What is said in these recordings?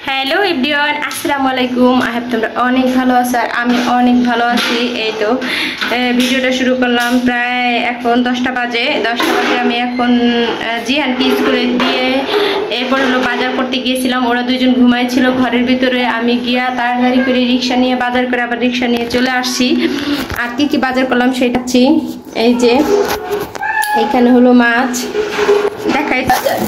Hello everyone, আসসালামু আলাইকুম। I hope তোমরা অনেক ভালো আছো আর আমি অনেক ভালো আছি। এই তো ভিডিওটা শুরু করলাম প্রায় এখন 10টা বাজে। আমি এখন জিহানকে স্কুলে দিয়ে এরপর হলো বাজার করতে গিয়েছিলাম। ওরা দুজন ঘুমাইছিল ঘরের ভিতরে। আমি গিয়া তাড়াতাড়ি করে রিক্সা নিয়ে বাজার করে আবার রিক্সা নিয়ে চলে আসছি। আর কি বাজার করলাম সেটাচ্ছি। এই যে এখানে হলো মাছ দেখাই বাজার।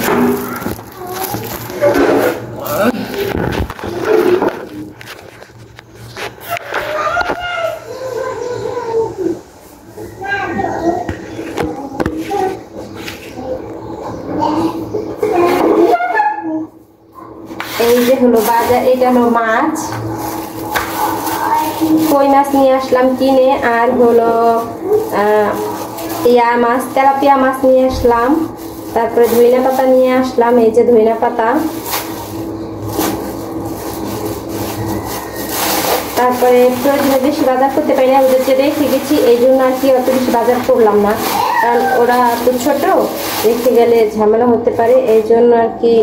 এই যে হলো বাজার, এটা হলো মাছ, কই মাছ নিয়ে আসলাম কিনে, আর হলো ইয়া মাছ, তেলাপিয়া মাছ নিয়ে আসলাম। তারপরে ধইনা পাতা নিয়ে আসলাম, এই যে ধইনা পাতা। তারপরে প্রয়োজনে বেশি বাজার করতে পারি না, ওদেরকে রেখে গেছি, এই জন্য আর কি অত বেশি বাজার করলাম না, কারণ ওরা তো ছোট, রেখে গেলে ঝামেলা হতে পারে, এই জন্য আর কি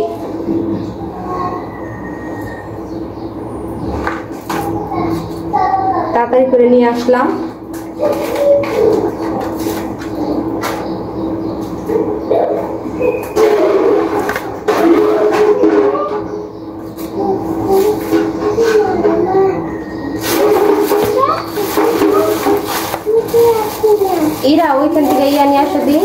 তাড়াতাড়ি করে নিয়ে আসলাম। ইরা ওইখান থেকে ইয়া নিয়ে আসো দি।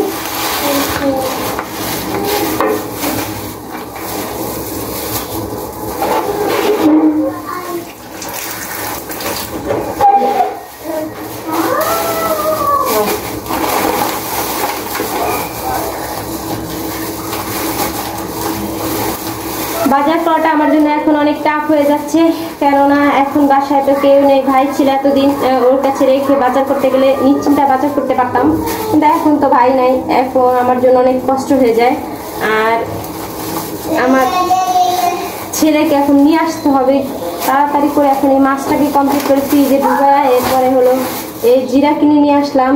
বাজার করাটা আমার জন্য এখন অনেক টাফ হয়ে যাচ্ছে, কেননা এখন বাসায় তো কেউ নেই। ভাই ছিল এতদিন, ওর কাছে রেখে বাজার করতে গেলে নিশ্চিন্তে বাজার করতে পারতাম, কিন্তু এখন তো ভাই নাই, এখন আমার জন্য অনেক কষ্ট হয়ে যায়। আর আমার ছেলেকে এখন নিয়ে আসতে হবে তাড়াতাড়ি করে। এখন এই মাছটাকে কমপ্লিট করে ফ্রিজে ঢুকায়, এরপরে হলো এই জিরা কিনে নিয়ে আসলাম।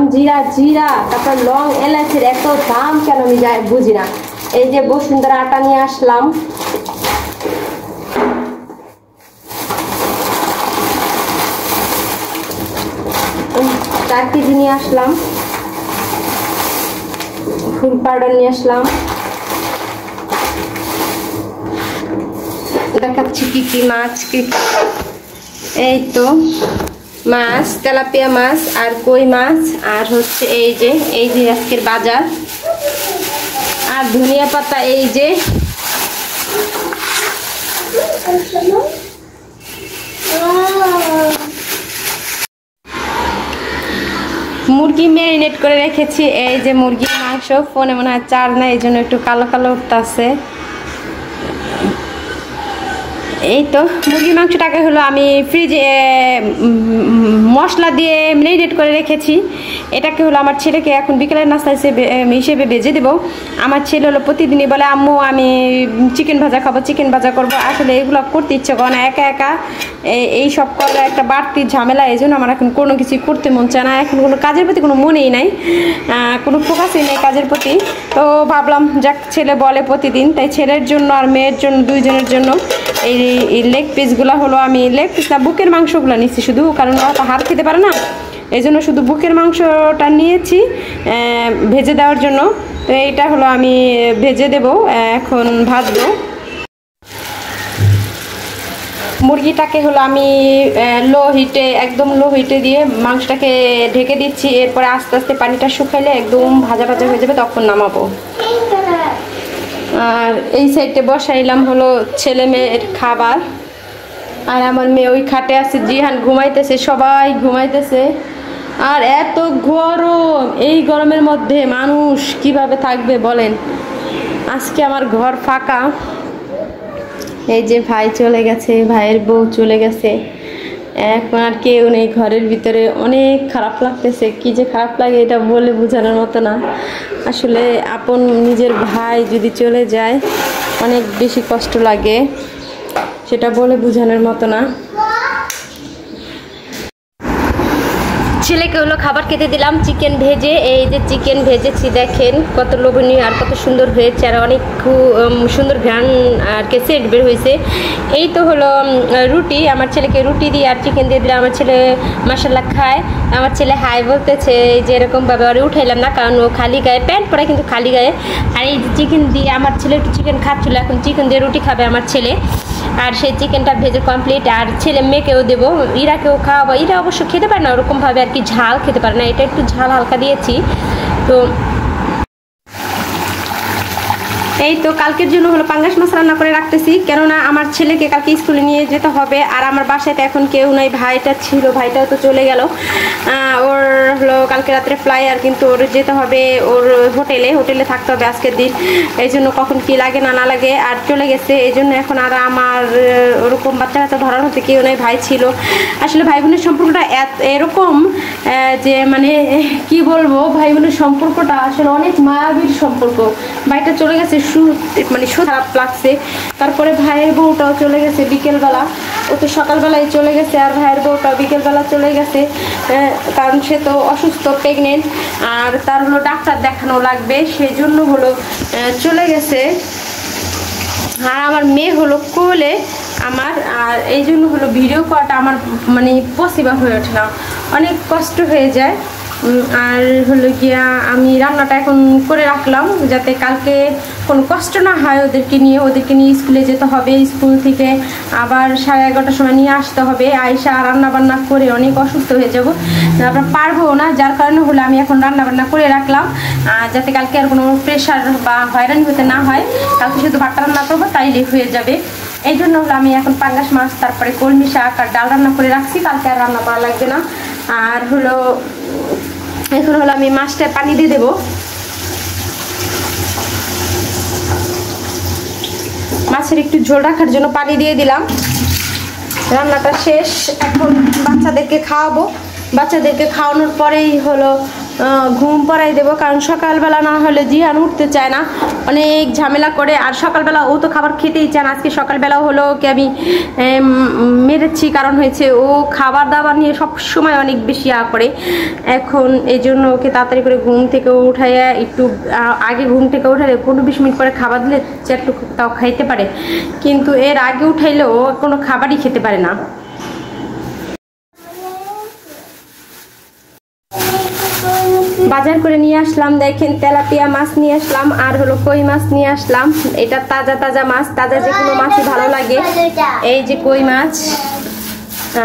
জিরা তারপর লং এলাচের এত দাম কেন আমি বুঝি না। এই যে বসুন্ধরা আটা নিয়ে আসলাম। 4 কেজি নিয়ে আসলাম। ফুল পাউডার নিয়ে আসলাম। দেখাচ্ছি কি মাছ, এই তো মাছ, তেলাপিয়া মাছ আর কই মাছ, আর হচ্ছে এই যে আজকের বাজার। আর ধনিয়া পাতা, এই যে মুরগি ম্যারিনেট করে রেখেছি। এই যে মুরগির মাংস, ফোনে মনে হয় চার্জ নাই, এই জন্য একটু কালো কালো উঠতেছে। এই তো মুরগির মাংসটাকে হলো আমি ফ্রিজে মশলা দিয়ে ম্যারিনেট করে রেখেছি। এটাকে হলো আমার ছেলেকে এখন বিকেলের নাস্তা হিসেবে ভেজে দেবো। আমার ছেলে হলো প্রতিদিনই বলে আম্মু আমি চিকেন ভাজা খাবো, চিকেন ভাজা করবো। আসলে এগুলো করতে ইচ্ছে করে না, একা একা এই সব করা একটা বাড়তি ঝামেলা, এই জন্য আমার এখন কোনো কিছু করতে মন চায় না। এখন কোনো কাজের প্রতি কোনো মনেই নাই, কোনো ফোকাসই নেই কাজের প্রতি। তো ভাবলাম যাক ছেলে বলে প্রতিদিন, তাই ছেলের জন্য আর মেয়ের জন্য দুইজনের জন্য এই লেগ পিসগুলো হলো, আমি লেগ পিস না বুকের মাংসগুলো নিচ্ছি শুধু, কারণ ওরা তো হাড় খেতে পারে না, এই জন্য শুধু বুকের মাংসটা নিয়েছি ভেজে দেওয়ার জন্য। তো এইটা হলো আমি ভেজে দেব, এখন ভাজবো। মুরগিটাকে হলো আমি একদম লো হিটে দিয়ে মাংসটাকে ঢেকে দিচ্ছি। এরপরে আস্তে আস্তে পানিটা শুকাইলে একদম ভাজা ভাজা হয়ে যাবে, তখন নামাবো। আর এই সাইডে বসাইলাম হলো ছেলে মেয়ের খাবার। আর আমার মেয়ে ওই খাটে আছে, জিহান ঘুমাইতেছে, সবাই ঘুমাইতেছে। আর এত গরম, এই গরমের মধ্যে মানুষ কিভাবে থাকবে বলেন। আজকে আমার ঘর ফাঁকা। এই যে ভাই চলে গেছে, ভাইয়ের বউ চলে গেছে, এখন আর কেউ নেই ঘরের ভিতরে। অনেক খারাপ লাগতেছে, কি যে খারাপ লাগে এটা বলে বোঝানোর মতো না। আসলে আপন নিজের ভাই যদি চলে যায় অনেক বেশি কষ্ট লাগে, সেটা বলে বোঝানোর মতো না। ছেলেকে হলো খাবার খেতে দিলাম চিকেন ভেজে। এই যে চিকেন ভেজেছি, দেখেন কত লোভনীয় আর কত সুন্দর হয়েছে, আর অনেক সুন্দর ঘ্রাণ আর কি সেন্ট বের হয়েছে। এই তো হলো রুটি, আমার ছেলেকে রুটি দিয়ে আর চিকেন দিয়ে দিলাম। আমার ছেলে মাশাআল্লাহ খায়। আমার ছেলে হাই বলতেছে, যে এরকমভাবে আর উঠাইলাম না, কারণ ও খালি গায়ে, প্যান্ট পরে কিন্তু খালি গায়ে। আর এই যে চিকেন দিয়ে আমার ছেলে একটু চিকেন খাচ্ছিলো, এখন চিকেন দিয়ে রুটি খাবে আমার ছেলে। আর সেই চিকেনটা ভেজে কমপ্লিট, আর ছেলে মেয়েকেও দেবো, ইরাকেও খাওয়াবো। ইরা অবশ্য খেতে পারে না ওরকমভাবে আর কি, ঝাল খেতে পারে না, এটা একটু ঝাল হালকা দিয়েছি। তো এই তো কালকের জন্য হলো পাঙ্গাস মাছ রান্না করে রাখতেছি, কেননা আমার ছেলেকে কালকে স্কুলে নিয়ে যেতে হবে। আর আমার বাসায় তো এখন কেউ নাই, ভাইটা ছিল, ভাইটাও তো চলে গেল। ওর হলো কালকে রাত্রে ফ্লাইয়ার, কিন্তু ওর যেতে হবে ওর হোটেলে থাকতে হবে আজকের দিন। এই জন্য কখন কি লাগে না লাগে, আর চলে গেছে। এই জন্য এখন আর আমার ওরকম বাচ্চা কাচ্চা ধরার মধ্যে কেউ নেই, ভাই ছিল। আসলে ভাই বোনের সম্পর্কটা এরকম যে মানে কি বলবো, ভাই বোনের সম্পর্কটা আসলে অনেক মায়াবীর সম্পর্ক। ভাইটা চলে গেছে, মানে খারাপ লাগছে। তারপরে ভাইয়ের বউটাও চলে গেছে বিকেলবেলা, ও তো সকালবেলায় চলে গেছে, আর ভাইয়ের বউটাও বিকেলবেলা চলে গেছে, কারণ সে তো অসুস্থ, প্রেগনেন্ট, আর তার হলো ডাক্তার দেখানো লাগবে, সেজন্য হলো চলে গেছে। আর আমার মেয়ে হলো কোলে আমার, আর এই জন্য হলো ভিডিও করাটা আমার মানে পসিবল হয়ে ওঠে না, অনেক কষ্ট হয়ে যায়। আর হলো গিয়া আমি রান্নাটা এখন করে রাখলাম, যাতে কালকে কোনো কষ্ট না হয়। ওদেরকে নিয়ে স্কুলে যেতে হবে, স্কুল থেকে আবার 11:30টার সময় নিয়ে আসতে হবে। আয়সা রান্না বান্না করে অনেক অসুস্থ হয়ে যাব, তারপর পারবো না, যার কারণে হলো আমি এখন রান্না বান্না করে রাখলাম, যাতে কালকে আর কোনো প্রেশার বা হয়রানি হতে না হয়। কালকে শুধু ভাতটা রান্না করবো, তাইলে হয়ে যাবে। এই জন্য হলো আমি এখন পাঙ্গাস মাছ, তারপরে কলমি শাক আর ডাল রান্না করে রাখছি, কালকে আর রান্না করা লাগবে না। আর হলো এখন হলো আমি মাছটা পানি দিয়ে দেবো। মাছের একটু ঝোল রাখার জন্য পানি দিয়ে দিলাম। রান্নাটা শেষ, এখন বাচ্চাদেরকে খাওয়াবো। বাচ্চাদেরকে খাওয়ানোর পরেই হলো ঘুম পড়াই দেবো, কারণ সকালবেলা না হলে জিহান উঠতে চায় না, অনেক ঝামেলা করে। আর সকালবেলা ও তো খাবার খেতেই চায় না। আজকে সকালবেলাও হলো ওকে আমি মেরেছি, কারণ হয়েছে ও খাবার দাবার নিয়ে সব সময় অনেক বেশি করে। এখন এই জন্য ওকে তাড়াতাড়ি করে ঘুম থেকে উঠাইয়া, একটু আগে ঘুম থেকে উঠাইলে 15-20 মিনিট করে খাবার দিলে একটু তাও খাইতে পারে, কিন্তু এর আগে উঠাইলেও ও কোনো খাবারই খেতে পারে না। বাজার করে নিয়ে আসলাম, দেখেন তেলাপিয়া মাছ নিয়ে আসলাম, আর হলো কই মাছ নিয়ে আসলাম। এটা তাজা তাজা মাছ, তাজা যে কোনো মাছই ভালো লাগে। এই যে কই মাছ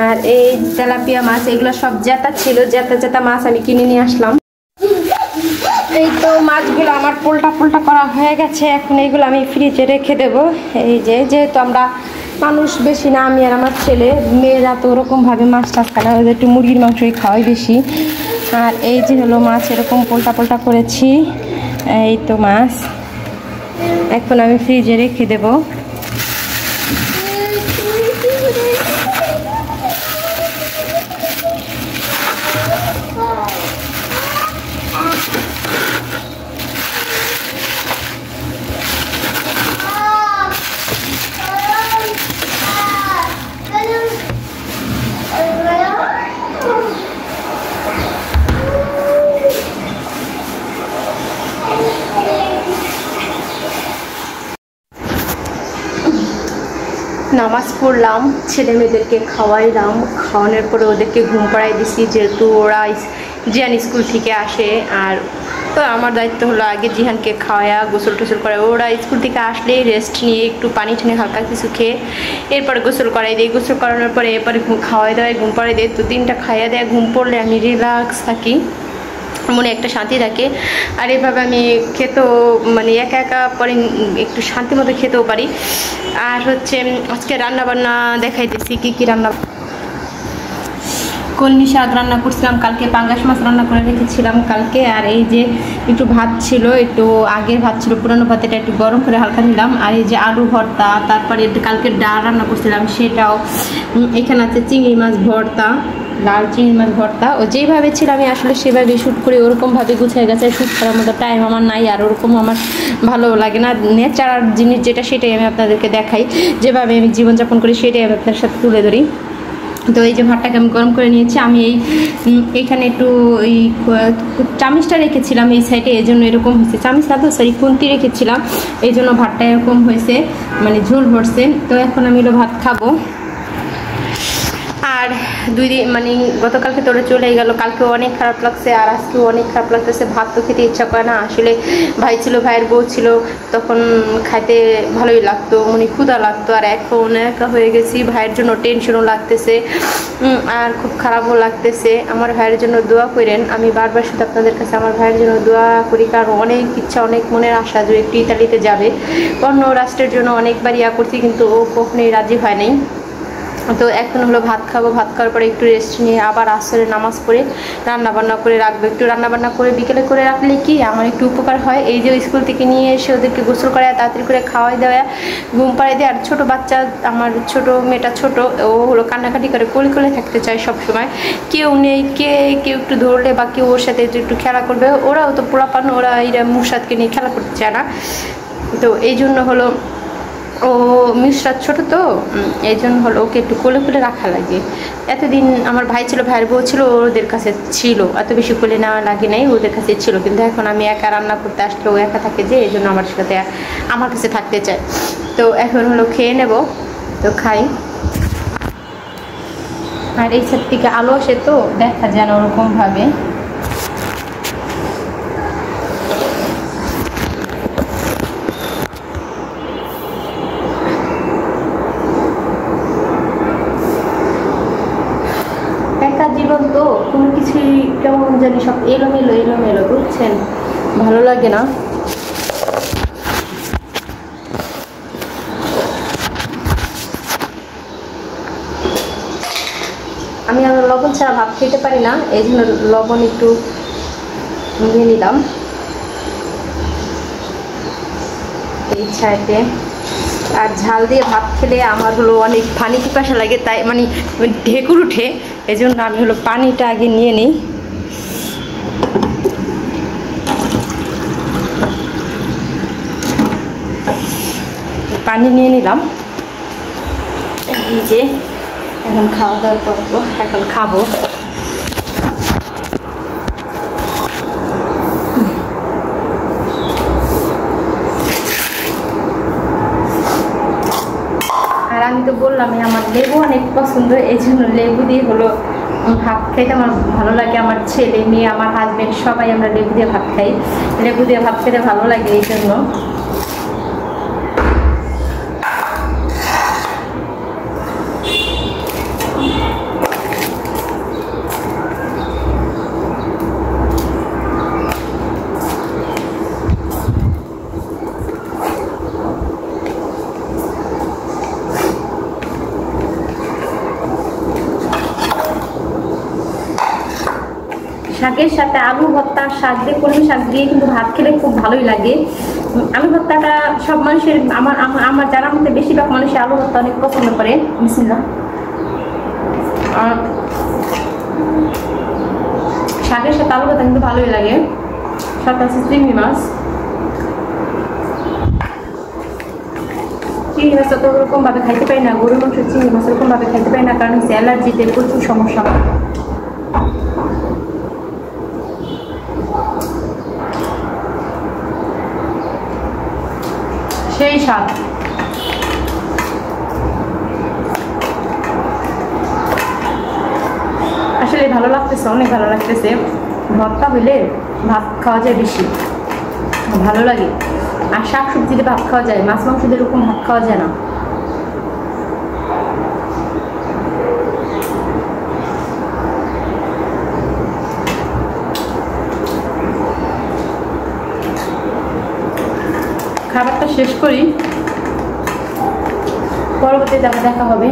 আর এই তেলাপিয়া মাছ, এগুলো সব জেতা ছিল, জেতা মাছ আমি কিনে নিয়ে আসলাম। এই তো মাছগুলো আমার পোল্টা করা হয়ে গেছে, এখন এইগুলো আমি ফ্রিজে রেখে দেবো। এই যেহেতু আমরা মানুষ বেশি না, আমি আর আমার ছেলে, মেয়েরা তো ওরকমভাবে মাছ টাছ খায়, ওদের একটু মুরগির মাংসই খাওয়াই বেশি। আর এই যে হলো মাছ এরকম পোল্টা করেছি। এই তো মাছ এখন আমি ফ্রিজে রেখে দেবো। নামাজ পড়লাম, ছেলে মেয়েদেরকে খাওয়াইলাম, খাওয়ানোর পরে ওদেরকে ঘুম পাড়াই দিছি, যেহেতু ওরা জিহান স্কুল থেকে আসে। আর তো আমার দায়িত্ব হলো আগে জিহানকে খাওয়া, গোসল টোসল করে, ওরা স্কুল থেকে আসলেই রেস্ট নিয়ে একটু পানি ঠানি হালকা কিছু খেয়ে এরপরে গোসল করাই দিই। গোসল করানোর পরে এরপরে খাওয়াই দেওয়ায় ঘুম পাড়াই দেয়। তো 3টা খাইয়া দেয়, ঘুম পড়লে আমি রিল্যাক্স থাকি, মনে একটা শান্তি থাকে। আর এভাবে আমি খেতেও মানে একা পরে একটু শান্তি মতো খেতেও পারি। আর হচ্ছে আজকে রান্নাবান্না দেখাইতেছি কি রান্না। কলমি শাক রান্না করছিলাম কালকে, পাঙ্গাস মাছ রান্না করে রেখেছিলাম কালকে। আর এই যে একটু ভাত ছিল, একটু আগের ভাত ছিল, পুরানো ভাত, এটা একটু গরম করে হালকা নিলাম। আর এই যে আলু ভর্তা, তারপরে কালকে ডাল রান্না করছিলাম সেটাও। এখানে আছে চিংড়ি মাছ ভর্তা, লাল চিংড়ি মাছ ভর্তা। ও যেইভাবে ছিল আমি আসলে সেভাবে শ্যুট করি, ওরকমভাবে গুছিয়ে গেছে। শ্যুট করার মতো টাইম আমার নাই, আর ওরকম আমার ভালো লাগে না। ন্যাচারাল জিনিস যেটা সেটাই আমি আপনাদেরকে দেখাই, যেভাবে আমি জীবনযাপন করি সেটাই আমি আপনার সাথে তুলে ধরি। তো এই যে ভাতটাকে আমি গরম করে নিয়েছি। আমি এইখানে একটু এই চামিচটা রেখেছিলাম এই সাইডে, এই জন্য এরকম হয়েছে। চামিচ না তো সরি, খুন্তি রেখেছিলাম, এই জন্য ভাতটা এরকম হয়েছে, মানে ঝোল ভরছে। তো এখন আমি হলো ভাত খাবো। আর 2 দিন মানে গতকালকে তোরা চলে গেল, কালকেও অনেক খারাপ লাগছে আর আজকেও অনেক খারাপ লাগতেছে। ভাত তো খেতে ইচ্ছা করে না আসলে। ভাই ছিল, ভাইয়ের বউ ছিল, তখন খাইতে ভালোই লাগতো, মানে ক্ষুধা লাগতো। আর এখন একা হয়ে গেছি, ভাইয়ের জন্য টেনশনও লাগতেছে আর খুব খারাপও লাগতেছে। আমার ভাইয়ের জন্য দোয়া করেন। আমি বারবার শুধু আপনাদের কাছে আমার ভাইয়ের জন্য দোয়া করি, কারণ অনেক ইচ্ছা, অনেক মনের আশা যে একটু ইতালিতে যাবে। অন্য রাষ্ট্রের জন্য অনেকবার ইয়া করছি, কিন্তু ও কখনোই রাজি হয় নাই। তো এখন হলো ভাত খাবো, ভাত খাওয়ার পরে একটু রেস্ট নিয়ে আবার আসরে নামাজ পড়ে রান্নাবান্না করে রাখবো। একটু রান্নাবান্না করে বিকেলে করে রাখলে কি আমার একটু উপকার হয়। এই যে স্কুল থেকে নিয়ে এসে ওদেরকে গোসল করায়, তাড়াতাড়ি করে খাওয়াই দেওয়া, ঘুম পাড়িয়ে দেয়। আর ছোটো বাচ্চা, আমার ছোটো মেয়েটা ছোট, ও হলো কান্নাকাটি করে, কোলে কোলে থাকতে চায় সবসময়। কেউ নেই, কেউ একটু ধরলে বা কেউ ওর সাথে একটু খেলা করবে। ওরাও তো পোলাপান, ওরা এরা মুসাদকে নিয়ে খেলা করতে চায় না। তো এই জন্য হলো ও মিশরা ছোট, তো এই জন্য হলো ওকে একটু কোলে কোলে রাখা লাগে। এতদিন আমার ভাই ছিল, ভাইয়ের বউ ছিল, ওদের কাছে ছিল, এত বেশি কোলে নেওয়া লাগে নাই, ওদের কাছে ছিল। কিন্তু এখন আমি একা রান্না করতে আসলে ও একা থাকে, যে এই জন্য আমার সাথে আমার কাছে থাকতে চায়। তো এখন হলো খেয়ে নেব, তো খাই। আর এই সাইড থেকে আলো আসে তো দেখা যায় না ওরকমভাবে। জীবন তো কোনো কিছুই কেমন জানি সব এলোমেলো এলোমেলো, বুঝছেন, ভালো লাগে না। আমি আর লবণ ছাড়া ভাত খেতে পারি না, এই জন্য লবণ একটু নিয়ে নিলাম এই সাইডে। আর ঝাল দিয়ে ভাত খেলে আমার হলো অনেক পানি পিপাসা লাগে, তাই মানে ঢেকুর উঠে, এই জন্য আমি হলো পানিটা আগে নিয়ে নিই। পানি নিয়ে নিলাম, এই যে এখন খাওয়া দাওয়া করবো, এখন খাবো। আর আমি তো বললামই আমার লেবু অনেক পছন্দ, এই জন্য লেবু দিয়ে হলো ভাত খাইতে আমার ভালো লাগে। আমার ছেলে মেয়ে, আমার হাজবেন্ড, সবাই আমরা লেবু দিয়ে ভাত খাই। লেবু দিয়ে ভাত খেতে ভালো লাগে, এই জন্য। শাকের সাথে আলু ভর্তা, শাক দিয়ে, কলমি শাক দিয়ে কিন্তু ভাত খেলে খুব ভালোই লাগে। আলু ভর্তাটা সব মানুষের, আমার জানার মধ্যে বেশিরভাগ মানুষ আলু ভর্তা অনেক পছন্দ করে। বিসমিল্লাহ। শাকের সাথে আলু ভর্তা কিন্তু ভালোই লাগে। সাথে আছে চিংড়ি মাছ। চিংড়ি মাছ তো ওরকমভাবে খাইতে পারি না, গরুর মাংস চিংড়ি মাছ ওরকমভাবে খাইতে পারি না, কারণ হচ্ছে অ্যালার্জিতে প্রচুর সমস্যা। সেই স্বাদ। আসলে ভালো লাগতেছে, অনেক ভালো লাগতেছে। ভর্তা হইলে ভাত খাওয়া যায় বেশি, ভালো লাগে। আর শাক সবজিতে ভাত খাওয়া যায়, মাছ মাংস দিয়ে এরকম ভাত খাওয়া যায় না। খাবারটা শেষ করি, পরবর্তীতে আবার দেখা হবে।